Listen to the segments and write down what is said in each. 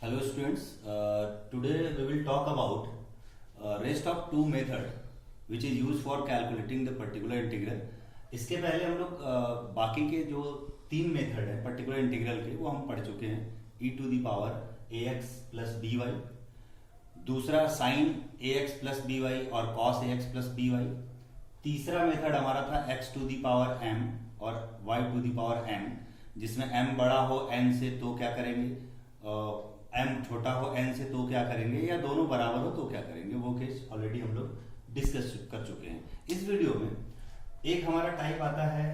Hello students, today we will talk about rest of two method which is used for calculating the particular integral. इसके पहले हम लोग बाकी के जो तीन मेथड है पर्टिकुलर इंटीग्रल के वो हम पढ़ चुके हैं. e to the power ax plus B Y, दूसरा sine ax plus B Y और cos ax plus B Y, तीसरा मेथड हमारा था x to the power m और y to the power n, जिसमें m बड़ा हो n से तो क्या करेंगे, m छोटा हो n से तो क्या करेंगे, या दोनों बराबर हो तो क्या करेंगे. वो केस ऑलरेडी हम लोग डिस्कस कर चुके हैं. इस वीडियो में एक हमारा टाइप आता है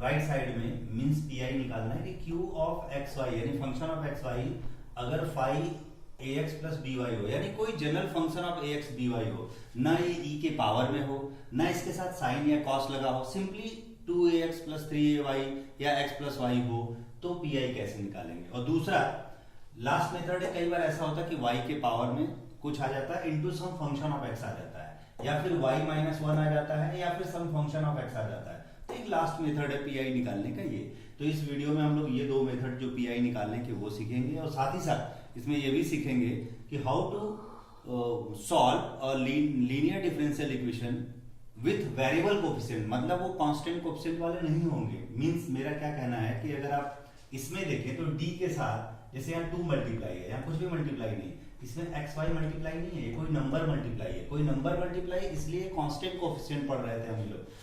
राइट साइड में, मींस पीआई निकालना है कि क्यू ऑफ एक्स वाई यानी फंक्शन ऑफ एक्स वाई अगर phi A X plus B Y हो, यानी कोई general function of A X B Y हो, ना ये ई के पावर में हो, ना इसके साथ साइन या कॉस लगा हो, सिंपली 2ax प्लस 3ay या x प्लस वाई हो, तो पीआई कैसे निकालेंगे. और दूसरा लास्ट मेथड है, कई बार ऐसा होता है कि y के पावर में कुछ आ जाता है into some function of x आ जाता है, या फिर y माइनस वन आ जाता है, या फिर सम फंक्शन ऑफ x आ जाता है. तो एक लास्ट मेथड है पीआई निकालने का ये. तो इस वीडियो में हम लोग ये दो मेथड जो पीआई निकालने के वो सीखेंगे, और साथ ही साथ इसमें ये भी सीखेंगे कि how to solve linear differential equation with variable coefficient, मतलब वो कांस्टेंट कोफिशिएंट वाले नहीं होंगे. मींस मेरा क्या कहना है कि अगर आप इसमें देखें तो d के साथ जैसे यहाँ 2 मल्टीप्लाई है, यहाँ कुछ भी मल्टीप्लाई नहीं, इसमें एक्स वाई मल्टीप्लाई नहीं है, ये कोई नंबर मल्टीप्लाई है, कोई नंबर मल्टीप्लाई, इसलिए कांस्टेंट कोफिशिएंट पढ़ रहे थे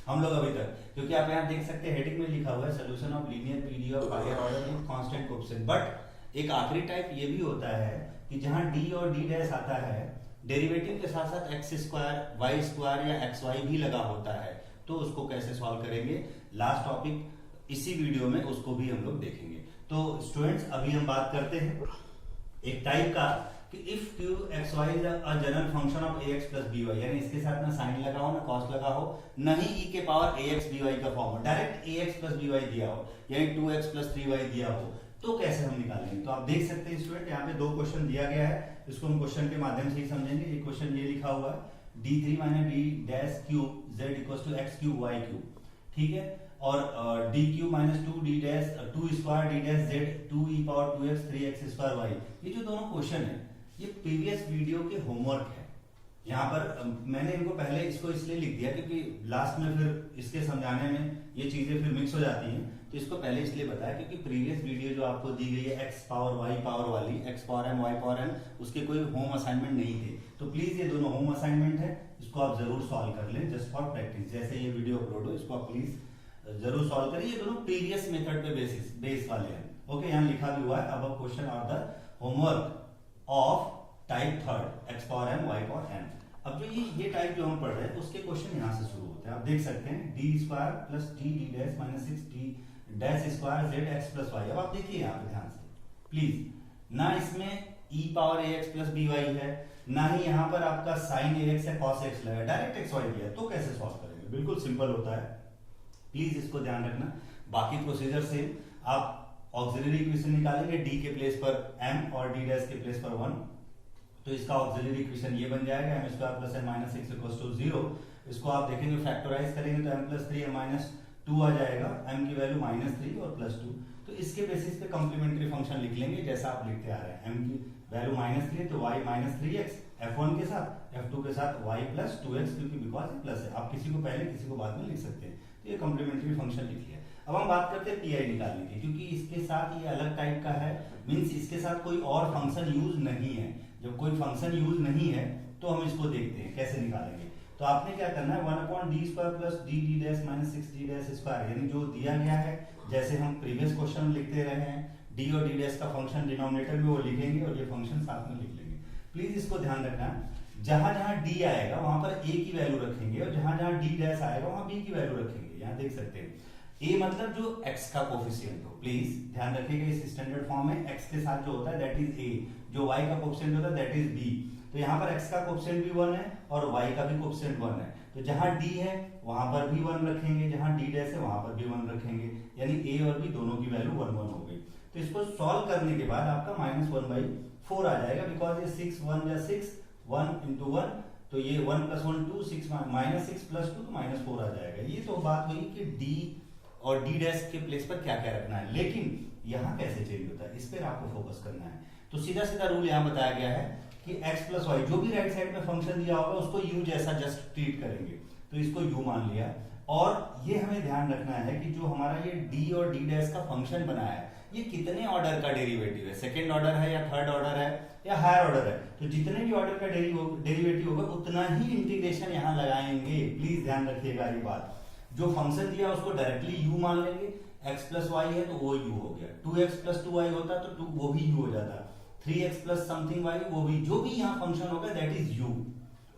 हम लोग अभी तक. क्योंकि आप यहाँ देख सकते हैं हेडिंग में लिखा हुआ है solution of linear PDF of higher order with constant coefficient. But एक आखिरी टाइप ये भी होता है कि जहाँ d और d डैश आता है, डेरिवेटिव के साथ साथ एक्स स्क्वायर वाई स्क्वायर या एक्स वाई भी लगा होता है, तो उसको कैसे सॉल्व करेंगे, लास्ट टॉपिक इसी वीडियो में उसको भी हम लोग देखेंगे. तो स्टूडेंट्स अभी हम बात करते हैं एक टाइप का कि if Q X Y is a general function of A X plus B Y, यानी इसके साथ ना साइन लगा हो ना कॉस लगा हो, ना ही ई के पावर ए एक्स बी वाई का फॉर्म हो, डायरेक्ट ए एक्स प्लस बी वाई दिया हो, यानी 2x प्लस 3y दिया हो, तो कैसे हम निकालेंगे. तो आप देख सकते हैं स्टूडेंट यहाँ पे दो क्वेश्चन दिया गया है, इसको हम क्वेश्चन के माध्यम से ही समझेंगे. एक क्वेश्चन ये लिखा हुआ है d3 minus d dash cube z equals to x cube y cube, ठीक है, और d cube minus 2d dash 2 square d dash z 2e power 2x 3x square y. ये जो दोनों क्वेश्चन है ये प्रीवियस वीडियो के होमवर्क है. यहाँ पर मैंने इनको पहले इसको इसलिए लिख दिया क्योंकि लास्ट में फिर इसके समझाने में ये चीजें फिर मिक्स हो जाती हैं, तो इसको पहले इसलिए बताया क्योंकि प्रीवियस वीडियो जो आपको दी गई है x पावर y पावर वाली, x power m y power n, उसके कोई होम असाइनमेंट नहीं थे. तो प्लीज ये दोनों होम असाइनमेंट है, इसको आप जरूर सॉल्व कर लें जस्ट फॉर प्रैक्टिस. जैसे ये वीडियो अपलोड हो इसको आप प्लीज जरूर सॉल्व करिए. ये दोनों प्रीवियस मेथड पे बेस वाले हैं. ओके, यहाँ लिखा भी हुआ है अब question of the homework of type third x power m y power n. अब जो ये टाइप जो हम पढ़ रहे हैं उसके क्वेश्चन यहाँ से शुरू होते हैं. आप देख सकते हैं D square plus D D dash minus 6d dash square Z X plus Y. अब आप देखिए यहाँ पे ध्यान से प्लीज, ना इसमें e पावर ए एक्स प्लस बी वाई है, ना ही यहाँ पर आपका साइन ए एक्स है कॉस एक्स लगा, डायरेक्ट एक्स वाई दिया है. तो कैसे सॉल्व करेंगे, बिल्कुल सिंपल होता है, प्लीज इसको ध्यान रखना. बाकी प्रोसीजर सेम, आप ऑक्सिलरी इक्वेशन निकालेंगे d के प्लेस पर m और d डैश के प्लेस पर 1, तो इसका ऑक्सिलरी इक्वेशन ये बन जाएगा m square plus n minus 6 equals to 0. इसको आप देखेंगे फैक्टराइज करेंगे तो m प्लस 3 m माइनस 2 आ जाएगा, m की वैल्यू माइनस 3 और प्लस 2. तो इसके बेसिस पे कॉम्प्लीमेंट्री फंक्शन लिख लेंगे जैसा आप लिखते आ रहे हैं. m की वैल्यू माइनस 3 तो y माइनस 3x f1 के साथ, f2 के साथ y प्लस 2x, क्योंकि बिकॉज ये प्लस है. आप किसी को पहले किसी को बाद में लिख सकते हैं. तो ये कॉम्प्लीमेंट्री फंक्शन लिख लिया. अब हम बात करते हैं पीआई निकालने की, क्योंकि इसके साथ ये अलग टाइप का है, मींस इसके साथ कोई और फंक्शन यूज नहीं है. जब कोई फंक्शन यूज नहीं है तो हम इसको देखते हैं कैसे निकालेंगे. तो आपने क्या करना है 1/d square plus D D dash minus 6d dash square, यानी जो दिया गया है जैसे हम प्रीवियस क्वेश्चन लिखते रहे हैं, d और d डैश का फंक्शन डिनोमिनेटर में वो लिखेंगे और ये फंक्शन साथ में लिख लेंगे. प्लीज इसको ध्यान रखना, जहां जहां d आएगा वहां पर a की वैल्यू रखेंगे और जहां जहां d डैश आएगा वहां b की वैल्यू रखेंगे. यहाँ देख सकते हैं a मतलब जो x का कोफिशिएंट हो, प्लीज ध्यान रखिएगा इस स्टैंडर्ड फॉर्म में x के साथ जो होता है दैट इज a, जो y का कोफिशिएंट होता है दैट इज b. तो यहाँ पर x का कोफिशिएंट भी 1 है और y का भी कोफिशिएंट 1 है. तो जहां d है वहां पर भी 1 रखेंगे, जहां d डैश है वहां पर भी 1 रखेंगे, यानी a और b दोनों की वैल्यू 1 1 हो गई. तो इसको सॉल्व करने के बाद आपका -1/4 आ जाएगा, बिकॉज ये 6 1 या 6 1 into 1, तो ये 1 + 1 2 6 -6 + 2 तो -4 आ जाएगा. ये तो बात हुई कि d और d डैश के प्लेस पर क्या क्या रखना है, लेकिन यहाँ कैसे चेंज होता है इस पर आपको फोकस करना है. तो सीधा सीधा रूल यहाँ बताया गया है कि x प्लस वाई जो भी राइट साइड में फंक्शन दिया होगा उसको u जैसा जस्ट ट्रीट करेंगे, तो इसको u मान लिया। और ये हमें ध्यान रखना है कि जो हमारा ये d और d डैश का फंक्शन बनाया है ये कितने ऑर्डर का डेरिवेटिव है, सेकंड ऑर्डर है या थर्ड ऑर्डर है या हायर ऑर्डर है। तो जितने भी ऑर्डर का डेरिवेटिव होगा उतना ही इंटीग्रेशन यहाँ लगाएंगे। प्लीज ध्यान रखिएगा ये बात। जो फंक्शन दिया उसको डायरेक्टली u मान लेंगे, x प्लस वाई है तो वो u हो गया, 2x प्लस 2y होता तो वो भी u हो जाता, 3x प्लस समथिंग y वो भी, जो भी यहाँ फंक्शन होगा दैट इज u।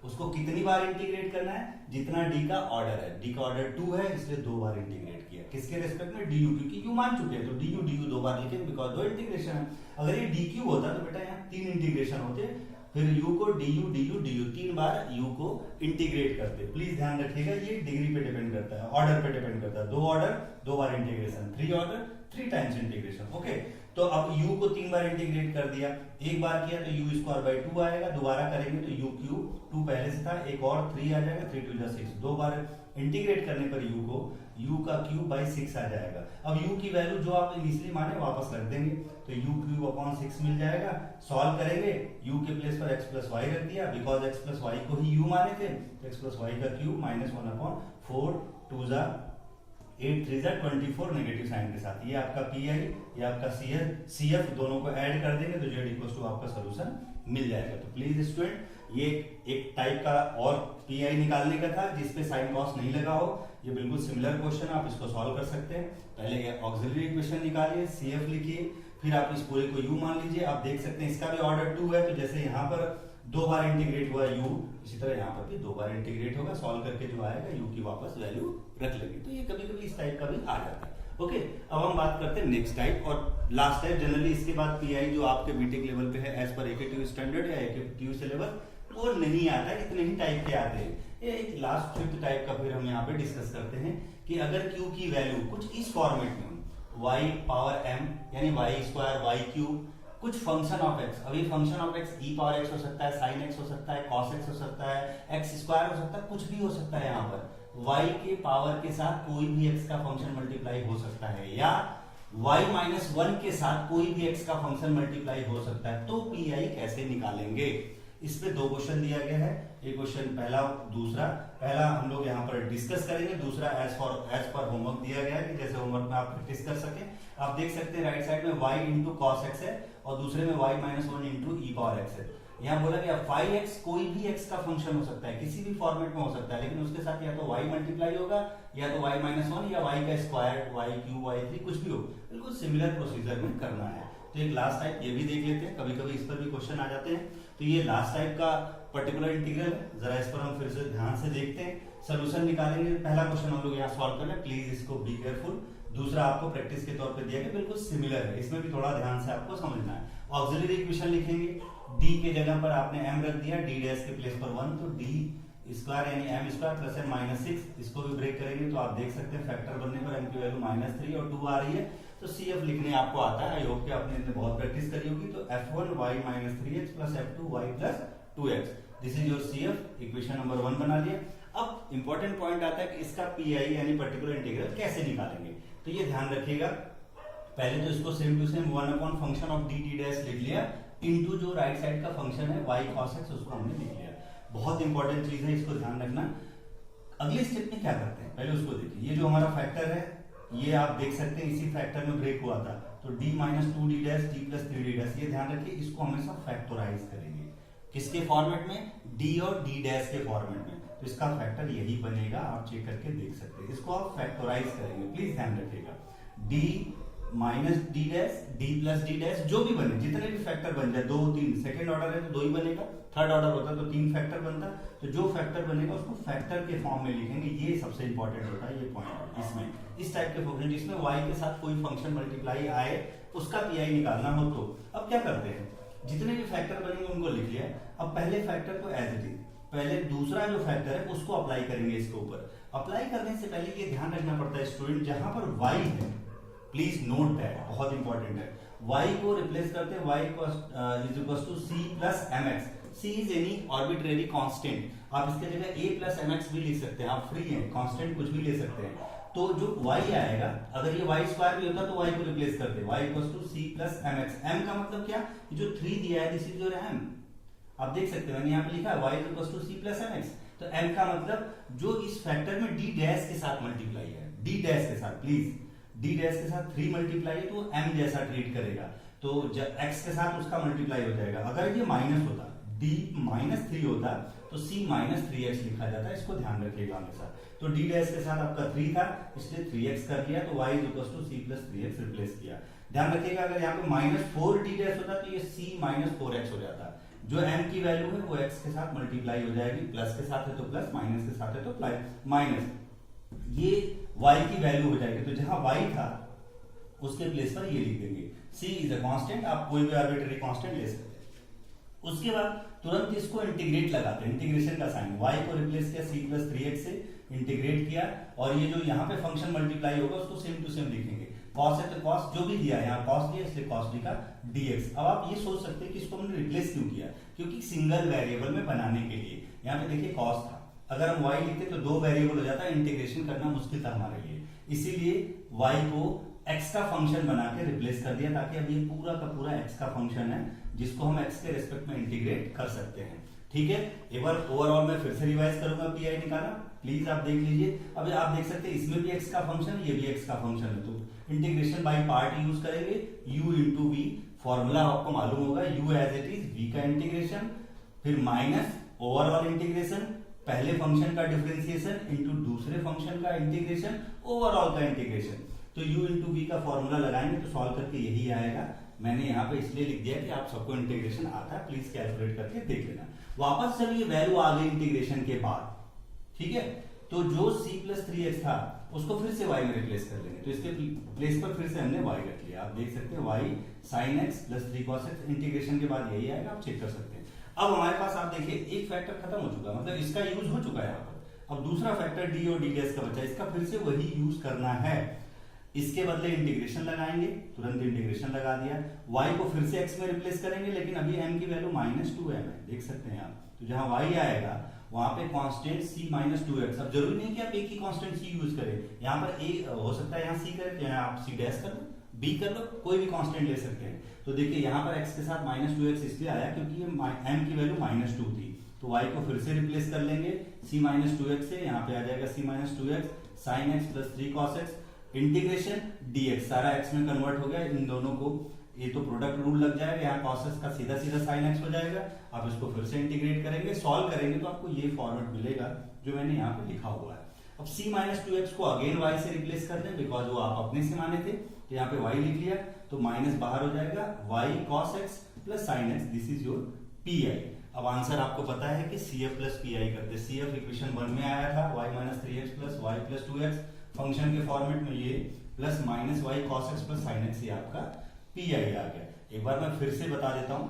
उसको कितनी बार इंटीग्रेट करना है, जितना d का ऑर्डर है, d का ऑर्डर 2 है इसलिए 2 बार इंटीग्रेट किया, किसके रेस्पेक्ट में, du, क्योंकि u मान चुके हैं तो du 2 बार लिखे बिकॉज 2 इंटीग्रेशन है। अगर ये dq होता तो बेटा यहाँ 3 इंटीग्रेशन होते, फिर u को du 3 बार u को इंटीग्रेट करते। प्लीज ध्यान रखिएगा ये डिग्री पे डिपेंड करता है, ऑर्डर पे डिपेंड करता है। 2 ऑर्डर 2 बार integration, 3 order 3 times integration. Okay, तो अब u को 3 बार इंटीग्रेट कर दिया, एक बार किया तो u स्क्वायर बाई 2 आएगा, दोबारा करेंगे तो u क्यूब 2 पहले से था, एक और 3 आ जाएगा, 3 2 6, 2 बार इंटीग्रेट करने पर u को u का क्यूब बाई 6 आ जाएगा। अब u की वैल्यू जो आप इनिशियली माने वापस रख देंगे तो u क्यूब अपॉन 6 मिल जाएगा। सॉल्व करेंगे, u के प्लेस पर x प्लस वाई रख दिया बिकॉज x प्लस वाई को ही u माने थे, तो x प्लस वाई का क्यूब माइनस 1 अपॉन 4 2 जा 8 3 जा 24 नेगेटिव साइन के साथ। ये आपका पी आई, ये आपका सी एफ, दोनों को ऐड कर देंगे तो जेड इक्वल्स टू आपका सोल्यूशन मिल जाएगा। तो प्लीज स्टूडेंट ये एक टाइप का और पी आई निकालने का था जिसपे साइन कॉस नहीं लगा हो, ये बिल्कुल सिमिलर क्वेश्चन, आप इसको सॉल्व कर सकते हैं। पहले ये ऑक्सिलरी इक्वेशन निकालिए, सी एफ लिखिए, फिर आप इस पूरे को u मान लीजिए। आप देख सकते हैं इसका भी ऑर्डर 2 है, तो जैसे यहाँ पर 2 बार इंटीग्रेट हुआ u, इसी तरह यहाँ पर भी 2 बार इंटीग्रेट होगा। सॉल्व करके जो आएगा u की वापस वैल्यू रख लेंगे। तो ये कभी कभी इस टाइप का भी आ जाता है। ओके, अब हम बात करते हैं नेक्स्ट टाइप और लास्ट टाइप। जनरली इसके बाद पीआई जो आपके बीटेक लेवल पे है एज पर एकेटीयू स्टैंडर्ड या एकेटीयू सिलेबस वो नहीं आता है, इतने ही टाइप के आते हैं। ये एक लास्ट 5th टाइप का फिर हम यहाँ पे डिस्कस करते हैं कि अगर q की वैल्यू कुछ इस फॉर्मेट में y पावर m यानी y स्क्वायर y क्यूब कुछ फंक्शन ऑफ x, अभी function of x e power x हो सकता है, sin x हो सकता है, cos x हो सकता है, x स्क्वायर हो सकता है, कुछ भी हो सकता है। यहाँ पर y के पावर के साथ कोई भी x का फंक्शन मल्टीप्लाई हो सकता है या y माइनस 1 के साथ कोई भी x का फंक्शन मल्टीप्लाई हो सकता है। तो पीआई कैसे निकालेंगे, इस पे 2 क्वेश्चन दिया गया है, एक क्वेश्चन पहला दूसरा। पहला हम लोग यहाँ पर डिस्कस करेंगे, दूसरा एज पर होमवर्क दिया गया है कि जैसे होमवर्क में आप प्रैक्टिस कर सके। आप देख सकते हैं राइट साइड में y इंटू कॉस एक्स है और दूसरे में y माइनस 1 इंटू ई पावर एक्स है। यहाँ बोला गया 5x कोई भी x का फंक्शन हो सकता है, किसी भी फॉर्मेट में हो सकता है, लेकिन उसके साथ या तो y मल्टीप्लाई होगा या तो y माइनस 1 या y का स्क्वायर, y क्यूब, y3 कुछ भी हो। बिल्कुल सिमिलर प्रोसीजर में करना है। तो एक लास्ट टाइप ये भी देख लेते हैं, कभी कभी इस पर भी क्वेश्चन आ जाते हैं। तो ये लास्ट टाइप का पर्टिकुलर इंटीग्रल है, जरा इस पर हम फिर से ध्यान से देखते हैं, सोल्यूशन निकालेंगे। पहला क्वेश्चन हम लोग यहाँ सॉल्व कर रहे हैं, प्लीज इसको बी केयरफुल। दूसरा आपको प्रैक्टिस के तौर पे दिया गया, बिल्कुल सिमिलर है, इसमें भी थोड़ा ध्यान से आपको समझना है। ऑक्सिलरी इक्वेशन लिखेंगे, d के जगह पर आपने m रख दिया, d डैश के प्लेस पर 1, तो d स्क्वायर यानी m square plus m minus 6, इसको भी ब्रेक करेंगे तो आप देख सकते हैं फैक्टर बनने पर m की वैल्यू -3 और 2 आ रही है। तो CF लिखने आपको आता है, आई होप कि आपने इतने बहुत प्रैक्टिस करी होगी। तो f1 y minus 3x plus f2 y plus 2x, this is your CF, equation number 1 बना लिया। अब इंपॉर्टेंट पॉइंट आता है कि इसका PI यानी पर्टिकुलर इंटीग्रल कैसे निकालेंगे। तो ये ध्यान रखिएगा, पहले तो इसको same to same 1 upon function of dt dash लिख लिया इनटू जो राइट साइड का फंक्शन है y cos x, उसको हमने लिख लिया। बहुत इंपॉर्टेंट चीज है, इसको ध्यान रखना। अगले स्टेप में क्या करते हैं पहले उसको देखिए। ये जो हमारा फैक्टर है ये आप देख सकते हैं इसी फैक्टर में ब्रेक हुआ था, तो d minus 2d dash d plus 3d dash, ये ध्यान रखिए इसको हमेशा फैक्टराइज करेंगे। किसके फॉर्मेट में, d और d डैश के फॉर्मेट में, तो इसका फैक्टर यही बनेगा, आप चेक करके देख सकते हैं। इसको आप फैक्टराइज करेंगे, प्लीज ध्यान रखिएगा। d minus D dash, D plus D dash, जो भी बने, जितने भी फैक्टर बन जाए, 2 3, सेकंड ऑर्डर है तो 2 ही बनेगा, थर्ड ऑर्डर होता तो 3 फैक्टर बनता। तो जो फैक्टर बनेगा उसको फैक्टर के फॉर्म में लिखेंगे, ये सबसे इंपॉर्टेंट होता है ये पॉइंट। इसमें इस टाइप के फंक्शन जिसमें y के साथ कोई फंक्शन मल्टीप्लाई आए उसका पीआई निकालना हो। तो अब क्या करते हैं, जितने भी फैक्टर बनेंगे उनको लिख लिया। अब पहले फैक्टर को एज इट इज, पहले दूसरा जो फैक्टर है उसको अप्लाई करेंगे इसके ऊपर। अप्लाई करने से पहले ये ध्यान रखना पड़ता है स्टूडेंट, जहां पर y है, प्लीज नोट दैट, बहुत इंपॉर्टेंट है, y को रिप्लेस करते हैं y is equal to c plus mx। c is any arbitrary constant, आप इसके जगह a प्लस mx भी लिख सकते हैं, आप फ्री हैं, कांस्टेंट कुछ भी ले सकते हैं। तो जो y आएगा, अगर ये y स्क्वायर भी होता तो y को रिप्लेस करते, y equals to c plus mx। m का मतलब क्या, जो 3 दिया है दिस इज योर m। आप देख सकते हो मैंने यहाँ पे लिखा है y equals to c plus mx। तो m का मतलब जो इस फैक्टर में d डैश के साथ मल्टीप्लाई है, d डैश के साथ, प्लीज d डैश के साथ 3 मल्टीप्लाई है तो m जैसा ट्रीट करेगा, तो x के साथ उसका मल्टीप्लाई हो जाएगा। अगर ये माइनस होता, d माइनस 3 होता तो c माइनस 3x लिखा जाता है, इसको ध्यान रखिएगा हमेशा। तो d डैश के साथ आपका 3 था इसलिए 3x कर लिया, तो y equals to c plus 3x replace किया। ध्यान रखिएगा अगर यहाँ पे माइनस 4 d डैश होता तो ये c माइनस 4x हो जाता। जो m की वैल्यू है वो x के साथ मल्टीप्लाई हो जाएगी, प्लस के साथ है तो प्लस, माइनस के साथ है तो माइनस, ये y की वैल्यू हो जाएगी। तो जहां y था उसके प्लेस पर ये लिख देंगे, c इज अ कांस्टेंट, आप कोई भी आर्बिट्ररी कांस्टेंट ले सकते हैं। उसके बाद तुरंत इसको इंटीग्रेट लगाते हैं, इंटीग्रेशन का साइन, y को रिप्लेस किया c प्लस 3x से, इंटीग्रेट किया, और ये जो यहाँ पे फंक्शन मल्टीप्लाई होगा उसको सेम टू सेम लिखेंगे। cos है तो cos जो भी दिया है, यहाँ cos दिया इसलिए cos लिखा dx। अब आप ये सोच सकते हैं कि इसको हमने रिप्लेस क्यों किया, क्योंकि सिंगल वेरिएबल में बनाने के लिए। यहाँ पे देखिए cos था, अगर हम y लिखते तो 2 वेरिएबल हो जाता, इंटीग्रेशन करना मुश्किल था हमारे लिए, इसीलिए y को x का फंक्शन बना के रिप्लेस कर दिया, ताकि अब ये पूरा का पूरा x का फंक्शन है जिसको हम x के रिस्पेक्ट में इंटीग्रेट कर सकते हैं। ठीक है, एक बार ओवरऑल मैं फिर से रिवाइज करूंगा, पी निकाला, प्लीज आप देख लीजिए। अब आप देख सकते हैं इसमें भी x का फंक्शन है, ये भी x का फंक्शन है, तो इंटीग्रेशन बाय पार्ट यूज करेंगे, u इंटू वी, फॉर्मूला आपको मालूम होगा, u as it is, v का इंटीग्रेशन, फिर माइनस ओवरऑल इंटीग्रेशन, पहले फंक्शन का डिफरेंशिएशन इंटू दूसरे फंक्शन का इंटीग्रेशन, ओवरऑल का इंटीग्रेशन। तो u इंटू वी का फॉर्मूला लगाएंगे तो सॉल्व करके यही आएगा। मैंने यहाँ पे इसलिए लिख दिया कि आप सबको इंटीग्रेशन आता है, प्लीज कैलकुलेट करके देख लेना। वापस जब ये वैल्यू आ गई इंटीग्रेशन के बाद, ठीक है, तो जो c प्लस 3x था उसको फिर से y में रिप्लेस कर लेंगे, तो इसके प्लेस पर फिर से हमने y रख लिया। आप देख सकते हैं y sin x plus 3 cos x, integration के बाद यही आएगा, आप चेक कर सकते हैं। अब हमारे पास आप देखिए एक फैक्टर खत्म हो चुका, मतलब इसका यूज हो चुका है यहाँ पर। अब दूसरा फैक्टर d और d डैश का बचा, इसका फिर से वही यूज करना है। इसके बदले इंटीग्रेशन लगाएंगे, तुरंत इंटीग्रेशन लगा दिया, y को फिर से x में रिप्लेस करेंगे, लेकिन अभी m की वैल्यू -2m है, देख सकते हैं आप। तो जहां y आएगा वहां पे कांस्टेंट c -2x। अब जरूरी नहीं कि आप एक ही कांस्टेंट c यूज करें, यहाँ पर a हो सकता है यहाँ c करें तो यहाँ आप c डैश कर लो, b कर लो, कोई भी कांस्टेंट ले सकते हैं। तो देखिए यहाँ पर x के साथ -2x इसलिए आया क्योंकि ये m की वैल्यू -2 थी, तो y को फिर से रिप्लेस कर लेंगे c -2x से, यहाँ पे आ जाएगा c -2x sin x plus 3 cos x, integration dx, सारा x में कन्वर्ट हो गया, इन दोनों को ये तो प्रोडक्ट रूल लग जाएगा, यहाँ cos x का सीधा सीधा sin x हो जाएगा। आप इसको फिर से इंटीग्रेट करेंगे, सॉल्व करेंगे तो आपको ये फॉर्मेट मिलेगा जो मैंने यहाँ पे लिखा हुआ है। अब c -2x को अगेन y से रिप्लेस कर दें, बिकॉज वो आप अपने से माने थे, तो यहाँ पे y लिख लिया, तो माइनस बाहर हो जाएगा, y cos x plus sin x, this is your pi। अब आंसर आपको पता है कि cf प्लस pi करते, cf इक्वेशन 1 में आया था, y -3x plus y plus 2x, function के फॉर्मेट में ये plus minus y cos x plus sin x, ये आपका pi आ गया। एक बार मैं फिर से बता देता हूं,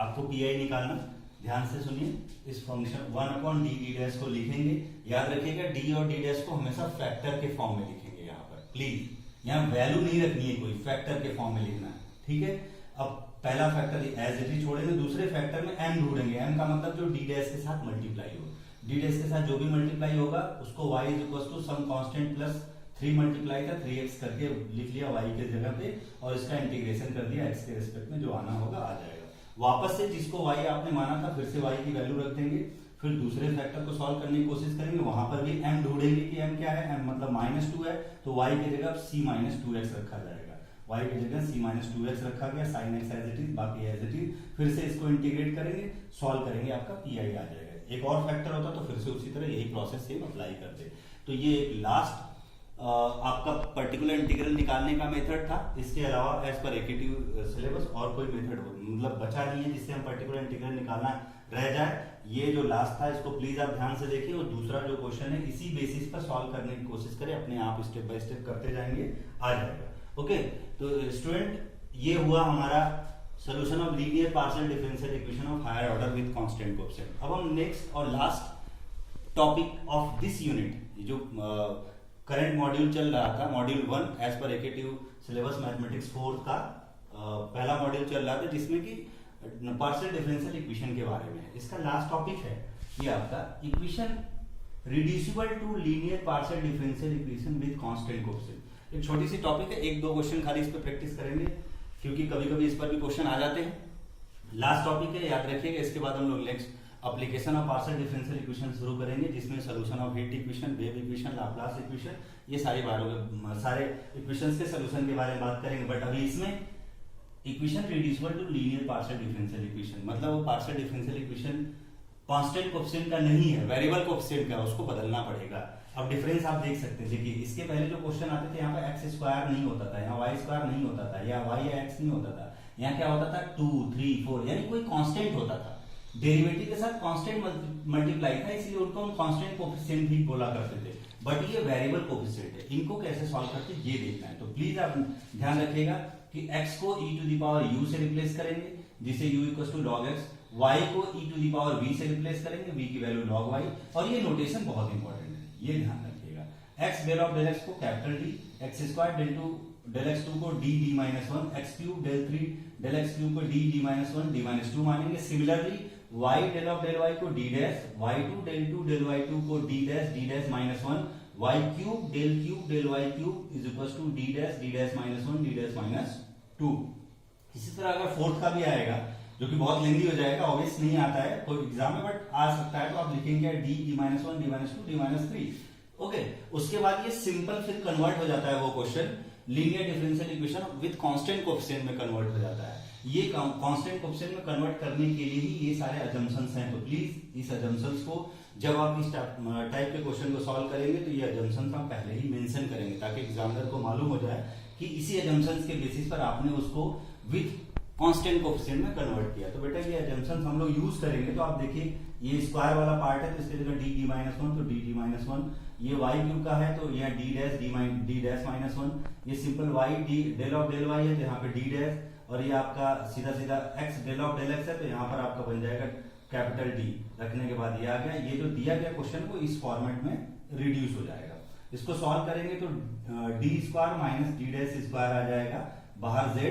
आपको pi निकालना, ध्यान से सुनिए। इस फंक्शन 1/d डैश को लिखेंगे, याद रखिएगा d और d डैश को हमेशा फैक्टर के फॉर्म में लिखेंगे। यहाँ पर प्लीज यहाँ वैल्यू नहीं रखनी है, कोई फैक्टर के फॉर्म में लिखना है, ठीक है। अब पहला फैक्टर एज इट इज छोड़ेंगे, दूसरे फैक्टर में m ढूंढेंगे, m का मतलब जो d डैश के साथ मल्टीप्लाई हो, d डैश के साथ जो भी मल्टीप्लाई होगा उसको y is equal to some constant plus 3 multiply था 3x करके लिख लिया y के जगह पे, और इसका इंटीग्रेशन कर दिया x के रिस्पेक्ट में, जो आना होगा आ जाएगा। वापस से जिसको y आपने माना था फिर से y की वैल्यू रख देंगे, फिर दूसरे फैक्टर को सॉल्व करने की कोशिश करेंगे, वहां पर भी m ढूंढेंगे कि m क्या है, m मतलब -2 है, तो y की जगह c -2x रखा जाएगा, y की जगह c -2x रखा गया, sin x as it is, बाकी एज इट इज, फिर से इसको इंटीग्रेट करेंगे, सॉल्व करेंगे, आपका pi आ जाएगा। एक और फैक्टर होता तो फिर से उसी तरह यही प्रोसेस सेम अप्लाई करते। तो ये लास्ट आपका पर्टिकुलर इंटीग्रल निकालने का मेथड था। इसके अलावा एज पर एकेटिव सिलेबस और कोई मेथड मतलब बचा नहीं है जिससे हम पर्टिकुलर इंटीग्रल निकालना रह जाए। ये जो लास्ट था इसको प्लीज आप ध्यान से देखिए, और दूसरा जो क्वेश्चन है इसी बेसिस पर सॉल्व करने की कोशिश करें, अपने आप स्टेप बाय स्टेप करते जाएंगे, आ जाएगा। ओके, तो स्टूडेंट ये हुआ हमारा solution of linear partial differential equation of higher order with constant coefficient. अब हम नेक्स्ट और last topic of this unit, जो करंट मॉड्यूल चल रहा था, module 1 as per एकेटिव syllabus mathematics 4 का पहला मॉड्यूल चल रहा था, जिसमें कि पार्शियल डिफरेंशियल इक्वेशन के बारे में। इसका लास्ट टॉपिक है ये आपका equation reducible to linear partial differential equation with constant coefficient. एक छोटी सी टॉपिक है, एक दो क्वेश्चन खाली इस पर प्रैक्टिस करेंगे क्योंकि कभी कभी इस पर भी क्वेश्चन आ जाते हैं। लास्ट टॉपिक है, याद रखिएगा। इसके बाद हम लोग next application of partial differential equation शुरू करेंगे, जिसमें solution of heat equation, wave equation, Laplace equation, ये सारे इक्वेशंस के सोल्यूशन के बारे में बात करेंगे। बट अभी इसमें equation reducible to linear partial differential equation, मतलब वो partial differential equation constant coefficient का नहीं है, वेरिएबल कोएफिशिएंट का, उसको बदलना पड़ेगा। अब डिफरेंस आप देख सकते हैं। देखिए इसके पहले जो क्वेश्चन आते थे यहाँ पे एक्स स्क्वायर नहीं होता था, यहाँ वाई स्क्वायर नहीं होता था, या वाई या एक्स नहीं होता था। यहाँ क्या होता था 2, 3, 4, यानी कोई कांस्टेंट होता था। डेरिवेटिव के साथ कांस्टेंट मल्टीप्लाई था, इसलिए उनको हम कांस्टेंट कोएफिशिएंट भी बोला करते थे। बट ये वेरिएबल कोएफिशिएंट है, इनको कैसे सॉल्व करते ये देखना है। तो प्लीज आप ध्यान रखिएगा कि x को e to the power u से रिप्लेस करेंगे, जिसे u equal to log x, y को e to the power v से रिप्लेस करेंगे, v की वैल्यू log y। और ये नोटेशन बहुत इंपॉर्टेंट है, ये ध्यान रखिएगा। x del of del x को capital D, x square del 2 del x2 को d d minus 1, x cube del 3 del x cube को d d minus 1 d minus 2 मानेंगे। Similarly y del of del y को d dash, y2 del 2 del y2 को d dash minus 1, y cube del y cube is equal to d dash minus 1 d dash minus 2। इसी तरह अगर fourth का भी आएगा, जो कि बहुत लेंदी हो जाएगा, ऑब्वियस नहीं आता है कोई एग्जाम में, बट आ सकता है, तो आप लिखेंगे d minus 1 d minus 2 d minus 3। Okay, उसके बाद ये सिंपल फिर कन्वर्ट हो जाता है वो question linear differential equation with constant coefficient में कन्वर्ट हो जाता है। ये कांस्टेंट कोएफिशिएंट में कन्वर्ट करने के लिए ही ये सारे अजम्पशंस हैं। तो प्लीज इस अजम्पशंस को जब आप इस टाइप के क्वेश्चन को सॉल्व करेंगे तो ये अजम्पशंस हम पहले ही मेंशन करेंगे, ताकि एग्जामिनर को मालूम हो जाए कि इसी अजम्पशंस के बेसिस पर आपने उसको विद कांस्टेंट कोएफिशिएंट में कन्वर्ट किया। तो बेटा ये अजम्पशंस हम लोग यूज करेंगे। तो आप देखिए ये स्क्वायर वाला पार्ट है, तो इसके जगह d d माइनस 1 तो d d माइनस 1। ये y क्यूब का है तो यहाँ d डैश माइनस 1। ये simple y d del of del y है, तो यहाँ पे d डैश, और ये आपका सीधा सीधा x del of del x है, तो यहाँ पर आपका बन जाएगा कैपिटल D। रखने के बाद ये आ गया, ये जो दिया गया क्वेश्चन को इस फॉर्मेट में रिड्यूस हो जाएगा। इसको सॉल्व करेंगे तो d square minus d dash square आ जाएगा, बाहर z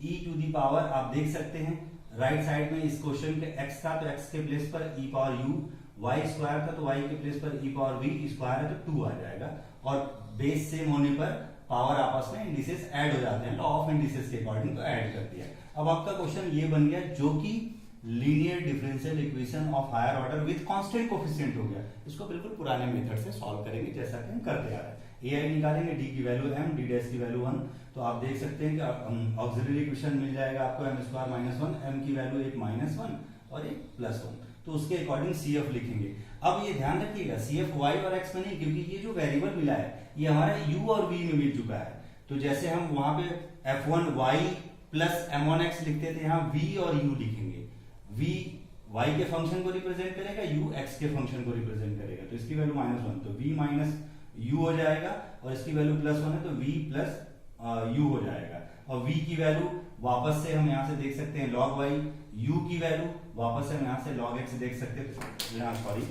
e to the power, आप देख सकते हैं राइट साइड में इस क्वेश्चन के x था तो x के प्लेस पर e power u, y square था तो y के प्लेस पर e पावर v स्क्वायर है तो 2 आ जाएगा। और बेस सेम होने पर पावर आपस में इंडिसेस ऐड हो जाते हैं, लॉ ऑफ इंडिसेस के अकॉर्डिंग तो ऐड कर दिया। अब आपका क्वेश्चन ये बन गया जो कि linear differential equation of higher order with constant coefficient हो गया। इसको बिल्कुल पुराने मेथड से सॉल्व करेंगे जैसा कि हम करते आ रहे हैं। ai निकालेंगे, d की वैल्यू m, d डैश की वैल्यू 1, तो आप देख सकते हैं कि ऑक्सिलरी इक्वेशन मिल जाएगा आपको m स्क्वायर माइनस 1, m की वैल्यू एक माइनस 1 और एक प्लस 1, तो उसके अकॉर्डिंग CF लिखेंगे। अब ये ध्यान रखिएगा CF y और x में नहीं, क्योंकि ये जो वेरिएबल मिला है ये हमारा u और v में मिल चुका है। तो जैसे हम वहां पे f1y प्लस m1x लिखते थे, यहाँ v और u लिखेंगे। v y के फंक्शन को रिप्रेजेंट करेगा, u x के फंक्शन को रिप्रेजेंट करेगा, तो इसकी वैल्यू -1 तो v माइनस u हो जाएगा, और इसकी वैल्यू +1 है तो v प्लस u हो जाएगा। और v की वैल्यू वापस से हम यहाँ से देख सकते हैं log y, u की वैल्यू वापस से हम यहाँ से log x देख सकते हैं, यहाँ सॉरी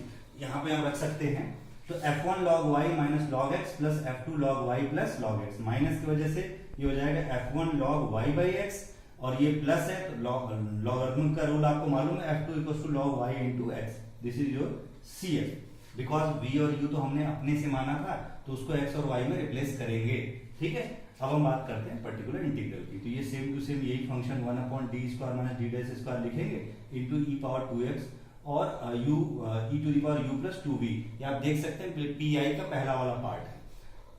यहाँ पे हम रख सकते हैं। तो f1 log y minus log x plus f2 log y plus log x, minus की वजह से ये हो जाएगा f1 log y by x, और ये प्लस है तो लॉगरिथम का रूल आपको मालूम है, f2 equals to log y into x, this is your CF। Because v और u तो हमने अपने से माना था, तो उसको x और y में रिप्लेस करेंगे। ठीक है, अब हम बात करते हैं पर्टिकुलर इंटीग्रल की। तो ये सेम टू सेम यही function 1/d square minus d dash square लिखेंगे इनटू e पावर 2x और u e to the power u plus 2v। ये आप देख सकते हैं pi का पहला वाला पार्ट है,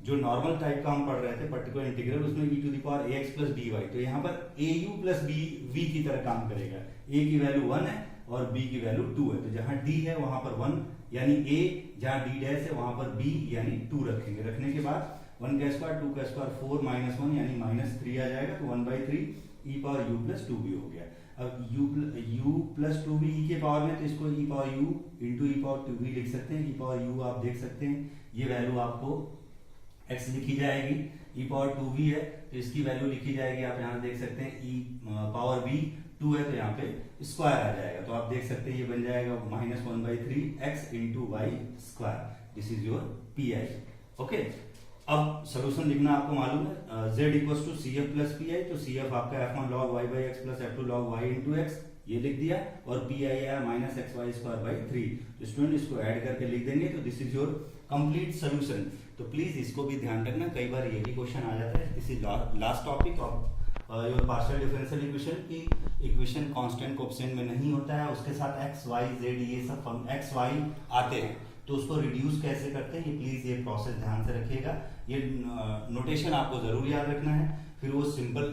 जो नॉर्मल टाइप का हम पढ़ रहे थे पर्टिकुलर इंटीग्रल, उसमें e to the power ax plus dy। तो यहाँ पर au प्लस v की तरह काम करेगा। a की वैल्यू 1 है और b की वैल्यू 2 है, तो जहां d है वहां पर 1 यानी a, जहां d डैश है वहां पर b यानी 2 रखेंगे। रखने के बाद 1 का स्क्वायर 2 का स्क्वायर 4 माइनस 1 यानी -3 आ जाएगा, तो 1/3 e power u plus 2v हो गया। अब u प्लस 2v e के पावर में, तो इसको e power u into e power 2v लिख सकते हैं। e पावर u आप देख सकते हैं, ये वैल्यू आपको x लिखी जाएगी, e पावर 2v है तो इसकी वैल्यू लिखी जाएगी, आप यहाँ देख सकते हैं e पावर v 2 है तो यहाँ पे स्क्वायर आ जाएगा, तो आप देख सकते हैं ये बन जाएगा -1/3 x into Y square, this is your PI। Okay, अब सोल्यूशन लिखना आपको मालूम है, z equals to CF plus PI, तो CF आपका f1 log y by x plus f2 log y into x ये लिख दिया, और P I R minus X Y square by 3। तो स्टूडेंट इसको ऐड करके लिख देंगे, तो this is your complete solution. तो प्लीज इसको भी ध्यान रखना, कई बार ये भी क्वेश्चन आ जाता है। This is last topic of your partial differential equation की इक्वेशन कांस्टेंट कोएफिशिएंट में नहीं होता है, उसके साथ एक्स वाई जेड ये सब एक्स वाई आते हैं, तो उसको रिड्यूस कैसे करते हैं, ये प्लीज ये प्रोसेस ध्यान से रखिएगा। ये नोटेशन आपको जरूर याद रखना है, फिर वो सिंपल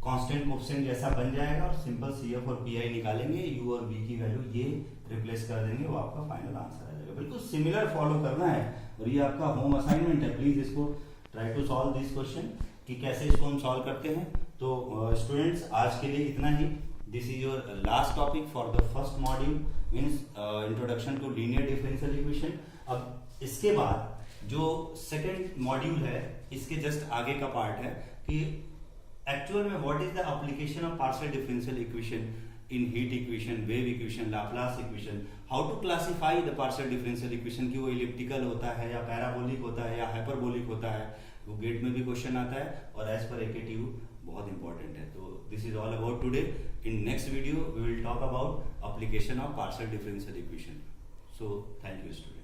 कांस्टेंट कोएफिशिएंट जैसा बन जाएगा, और सिंपल सी एफ और पी आई निकालेंगे, यू और वी की वैल्यू ये रिप्लेस कर देंगे, वो आपका फाइनल आंसर आ जाएगा। बिल्कुल सिमिलर फॉलो करना है, और ये आपका होम असाइनमेंट है। प्लीज इसको try to solve this question कि कैसे इसको हम सॉल्व करते हैं। तो स्टूडेंट्स आज के लिए इतना ही। This is your last topic for the first module, means introduction to linear differential equation. अब इसके बाद जो सेकंड मॉड्यूल है, इसके जस्ट आगे का पार्ट है कि एक्चुअल में what is the application of partial differential equation in heat equation, wave equation, Laplace equation, how to classify the partial differential equation कि वो इलिप्टिकल होता है या पैराबोलिक होता है या हाइपरबोलिक होता है। वो गेट में भी क्वेश्चन आता है, और एज पर AKTU बहुत इंपॉर्टेंट है। तो this is all about today. In next video we will talk about application of partial differential equation. So thank you student.